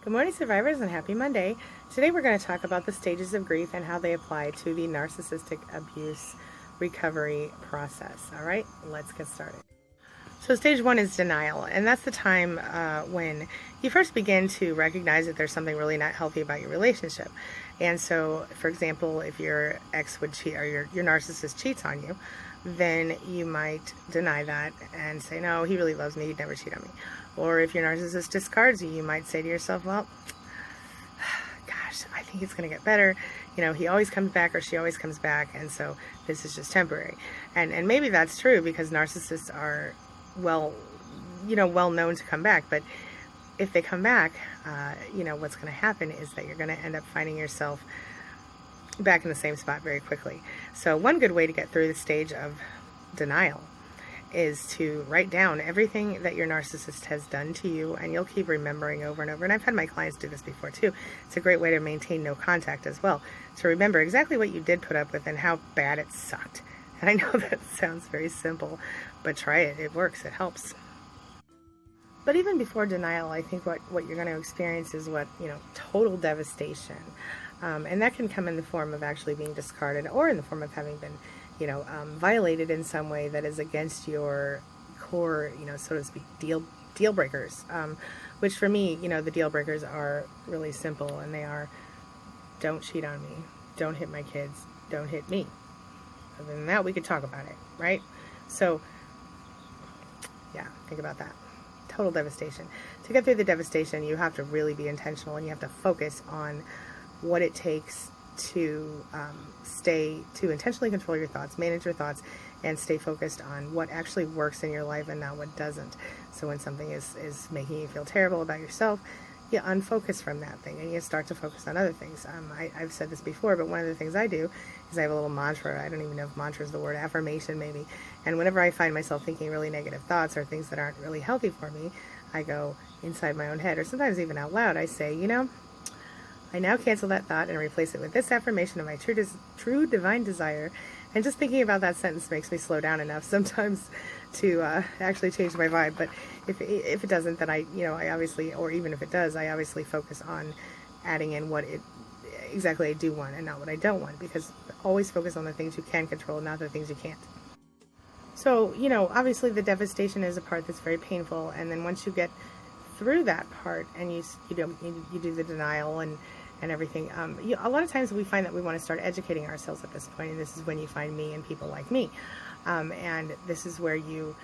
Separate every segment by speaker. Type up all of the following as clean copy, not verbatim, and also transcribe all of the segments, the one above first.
Speaker 1: Good morning, survivors, and happy Monday. Today we're going to talk about the stages of grief and how they apply to the narcissistic abuse recovery process. All right, let's get started. So stage one is denial, and that's the time when you first begin to recognize that there's something really not healthy about your relationship. And so, for example, if your ex would cheat or your narcissist cheats on you, then you might deny that and say, no, he really loves me, he'd never cheat on me. Or if your narcissist discards you, you might say to yourself, well, gosh, I think it's going to get better. You know, he always comes back or she always comes back, and so this is just temporary. And maybe that's true because narcissists are well known to come back. But if they come back, what's going to happen is that you're going to end up finding yourself back in the same spot very quickly. So one good way to get through the stage of denial is to write down everything that your narcissist has done to you, and you'll keep remembering over and over. And I've had my clients do this before too. It's a great way to maintain no contact as well. So remember exactly what you did put up with and how bad it sucked. And I know that sounds very simple, but try it. It works. It helps. But even before denial, I think what you're going to experience is total devastation. And that can come in the form of actually being discarded or in the form of having been, violated in some way that is against your core, so to speak, deal breakers. Which for me, the deal breakers are really simple, and they are: don't cheat on me, don't hit my kids, don't hit me. Other than that, we could talk about it, right? So, yeah, think about that. Total devastation. To get through the devastation, you have to really be intentional, and you have to focus on what it takes to to intentionally control your thoughts, manage your thoughts, and stay focused on what actually works in your life and not what doesn't. So when something is making you feel terrible about yourself, you unfocus from that thing and you start to focus on other things. I've said this before, but one of the things I do is I have a little mantra. I don't even know if mantra is the word, affirmation maybe. And whenever I find myself thinking really negative thoughts or things that aren't really healthy for me, I go inside my own head, or sometimes even out loud. I say, I now cancel that thought and replace it with this affirmation of my true divine desire. And just thinking about that sentence makes me slow down enough sometimes to actually change my vibe. But if it doesn't, then I obviously, or even if it does, I obviously focus on adding in what exactly I do want and not what I don't want, because always focus on the things you can control, not the things you can't. So, obviously the devastation is a part that's very painful. And then once you get through that part and you do the denial and everything, a lot of times we find that we want to start educating ourselves at this point, and this is when you find me and people like me, and this is where you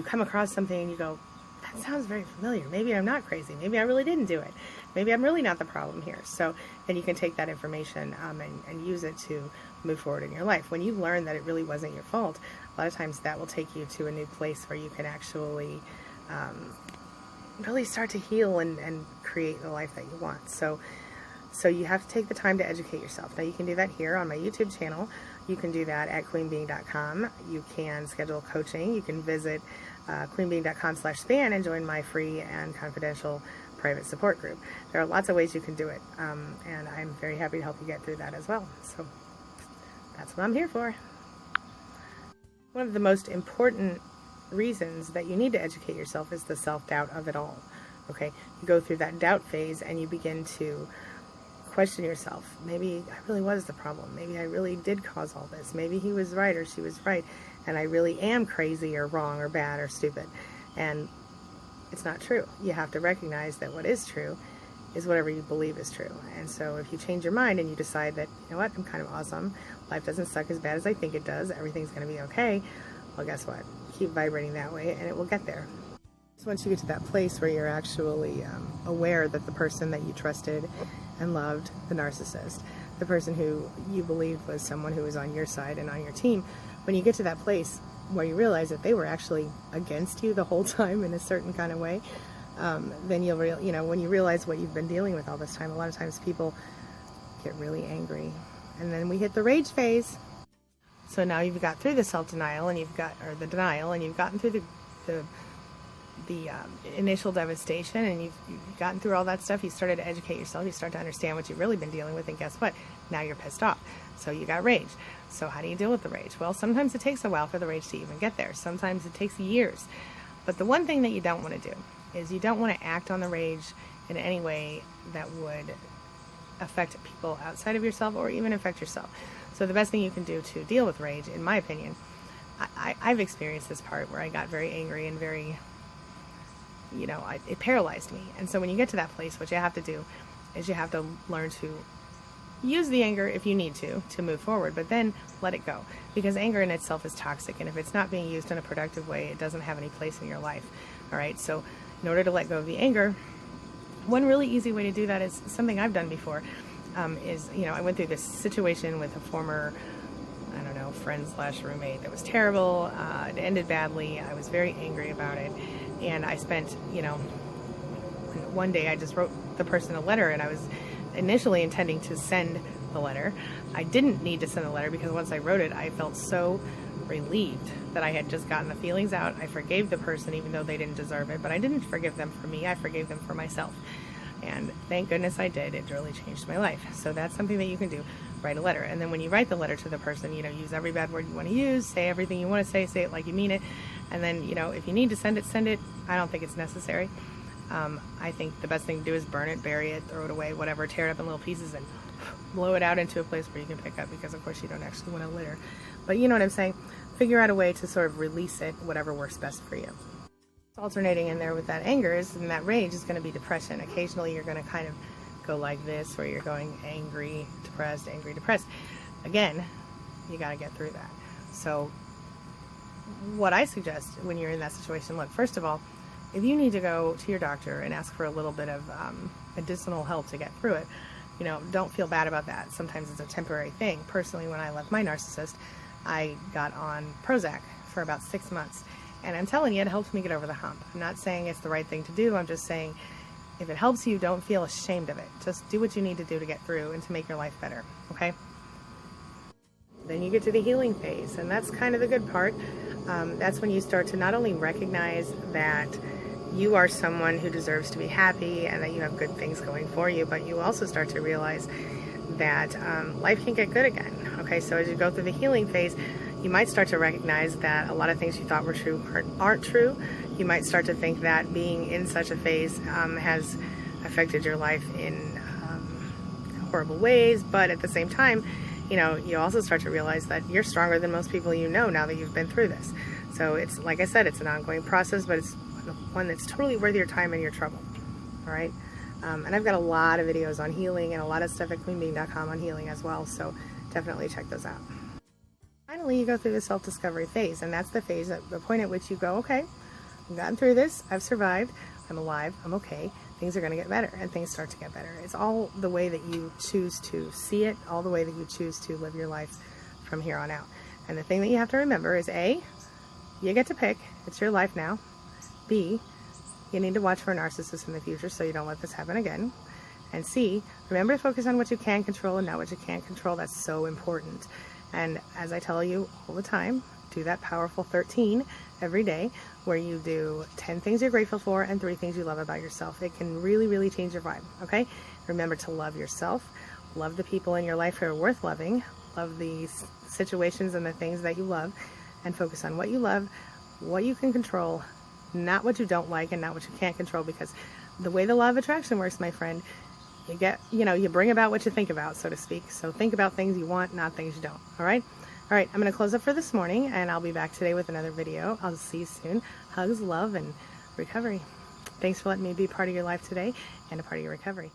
Speaker 1: come across something and you go, that sounds very familiar. Maybe I'm not crazy. Maybe I really didn't do it. Maybe I'm really not the problem here. So then you can take that information and use it to move forward in your life. When you learn that it really wasn't your fault, a lot of times that will take you to a new place where you can actually really start to heal and create the life that you want. So you have to take the time to educate yourself. Now you can do that here on my YouTube channel. You can do that at queenbeing.com. You can schedule coaching. You can visit queenbeing.com/span and join my free and confidential private support group. There are lots of ways you can do it, and I'm very happy to help you get through that as well. So that's what I'm here for. One of the most important reasons that you need to educate yourself is the self-doubt of it all. Okay, you go through that doubt phase and you begin to question yourself. Maybe I really was the problem. Maybe I really did cause all this. Maybe he was right or she was right, and I really am crazy or wrong or bad or stupid. And it's not true. You have to recognize that what is true is whatever you believe is true. And so if you change your mind and you decide that, what, I'm kind of awesome, life doesn't suck as bad as I think it does, everything's going to be okay, well, guess what? Keep vibrating that way and it will get there. So once you get to that place where you're actually aware that the person that you trusted and loved, the narcissist, the person who you believed was someone who was on your side and on your team, when you get to that place where you realize that they were actually against you the whole time in a certain kind of way, then you'll when you realize what you've been dealing with all this time, a lot of times people get really angry, and then we hit the rage phase. So now you've got through the self-denial and the denial, and you've gotten through the initial devastation, and you've gotten through all that stuff. You started to educate yourself. You start to understand what you've really been dealing with, and guess what? Now you're pissed off. So you got rage. So how do you deal with the rage? Well, sometimes it takes a while for the rage to even get there. Sometimes it takes years. But the one thing that you don't want to do is you don't want to act on the rage in any way that would affect people outside of yourself or even affect yourself. So the best thing you can do to deal with rage, in my opinion, I've experienced this part where I got very angry and very, it paralyzed me. And so when you get to that place, what you have to do is you have to learn to use the anger if you need to move forward, but then let it go, because anger in itself is toxic, and if it's not being used in a productive way, it doesn't have any place in your life. All right, so in order to let go of the anger, one really easy way to do that is something I've done before. I went through this situation with a former, friend/roommate that was terrible. It ended badly. I was very angry about it, and I spent, one day I just wrote the person a letter, and I was initially intending to send the letter. I didn't need to send the letter because once I wrote it, I felt so relieved that I had just gotten the feelings out. I forgave the person even though they didn't deserve it, but I didn't forgive them for me. I forgave them for myself. And thank goodness I did. It really changed my life. So that's something that you can do. Write a letter. And then when you write the letter to the person, use every bad word you want to use, say everything you want to say it like you mean it. And then, if you need to send it, send it. I don't think it's necessary. I think the best thing to do is burn it, bury it, throw it away, whatever, tear it up in little pieces and blow it out into a place where you can pick up, because of course you don't actually want to litter. But you know what I'm saying? Figure out a way to sort of release it, whatever works best for you. Alternating in there with that anger and that rage is going to be depression. Occasionally you're going to kind of go like this, where you're going angry, depressed, angry, depressed. Again, you got to get through that. So what I suggest when you're in that situation, look, first of all, if you need to go to your doctor and ask for a little bit of medicinal help to get through it, don't feel bad about that. Sometimes it's a temporary thing. Personally, when I left my narcissist, I got on Prozac for about 6 months. And I'm telling you, it helps me get over the hump. I'm not saying it's the right thing to do. I'm just saying, if it helps you, don't feel ashamed of it. Just do what you need to do to get through and to make your life better, okay? Then you get to the healing phase, and that's kind of the good part. That's when you start to not only recognize that you are someone who deserves to be happy and that you have good things going for you, but you also start to realize that life can get good again. Okay, so as you go through the healing phase, you might start to recognize that a lot of things you thought were true aren't true. You might start to think that being in such a phase has affected your life in horrible ways, but at the same time, you also start to realize that you're stronger than most people now that you've been through this. So it's, like I said, it's an ongoing process, but it's one that's totally worth your time and your trouble. All right. And I've got a lot of videos on healing and a lot of stuff at queenbeing.com on healing as well. So definitely check those out. Finally, you go through the self-discovery phase, and that's the phase, at the point at which you go, okay, I've gotten through this, I've survived, I'm alive, I'm okay, things are going to get better, and things start to get better. It's all the way that you choose to see it, all the way that you choose to live your life from here on out. And the thing that you have to remember is, A, you get to pick, it's your life now. B, you need to watch for a narcissist in the future so you don't let this happen again. And C, remember to focus on what you can control and not what you can't control. That's so important. And as I tell you all the time, do that powerful 13 every day, where you do 10 things you're grateful for and 3 things you love about yourself. It can really, really change your vibe, okay? Remember to love yourself, love the people in your life who are worth loving, love the situations and the things that you love, and focus on what you love, what you can control, not what you don't like and not what you can't control, because the way the law of attraction works, my friend, you bring about what you think about, so to speak. So think about things you want, not things you don't. All right? All right, I'm going to close up for this morning, and I'll be back today with another video. I'll see you soon. Hugs, love, and recovery. Thanks for letting me be part of your life today and a part of your recovery.